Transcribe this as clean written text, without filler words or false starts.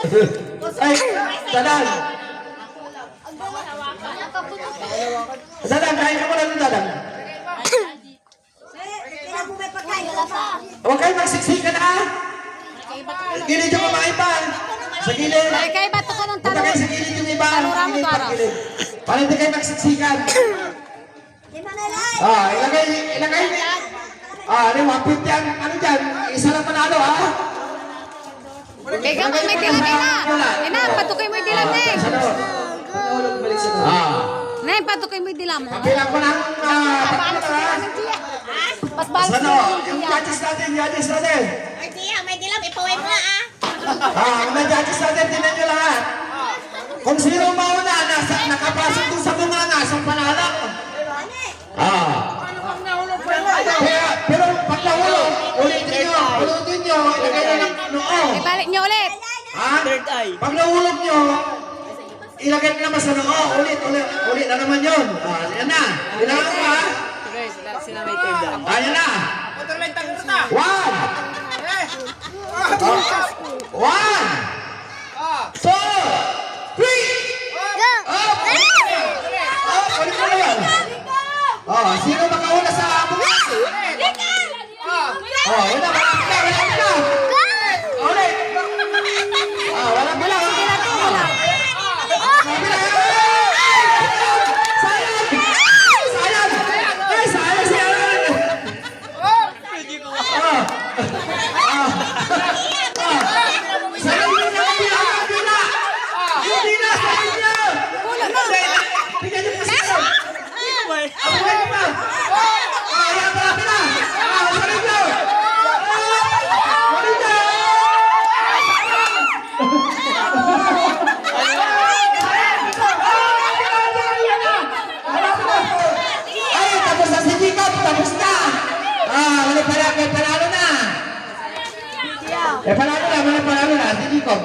Ay, Dadang. Dadang, kain ka muna ng Dadang. Huwag kayo magsiksikan ha. Gilid yung kumain pa. Sa gilid. Kay bato ko ng Punta kayo sa gilid yung iba. Gilid pa, gilid. Para hindi kayo magsiksikan. Ilagay. Ano, 150 ang, ano dyan? Isa lang panalo ha. Kaya ka may dilam ina, patukoy mo yung dilam na eh. Nay, patukoy mo yung dilam mo. Kapilang ko ng Pas balas ano, yung judges natin. Ay, tiya, may dilam. Ipaway mo nga, ah. Mga judges natin, tinan nyo lahat. Kung sino mauna, nakapasok dun sa mga nasang panalo. Pero pag nahulog, ulitin nyo, ilagay nyo ng noo. Ibalik niyo ulit. Third eye. Pag nahulog nyo, ilagay nyo naman sa noo, ulit na naman yun. Yan na, kailangan mo ha. Sila may third eye. Yan na. 1, 2, 3. Balik mo na yan. Sino makauna sa bukas? Wala na. Ulit. Wala pala. Sayang siya. Sayang yun ang pila. Hindi na, sayang niya. Bigyan niyo pa siya. Ang buhay ko pa. Wala pala pila. Sayang niyo. Wala niyo. Ay, tapos na si Jacob. Tapos na. May panalo na. May panalo na si Jacob.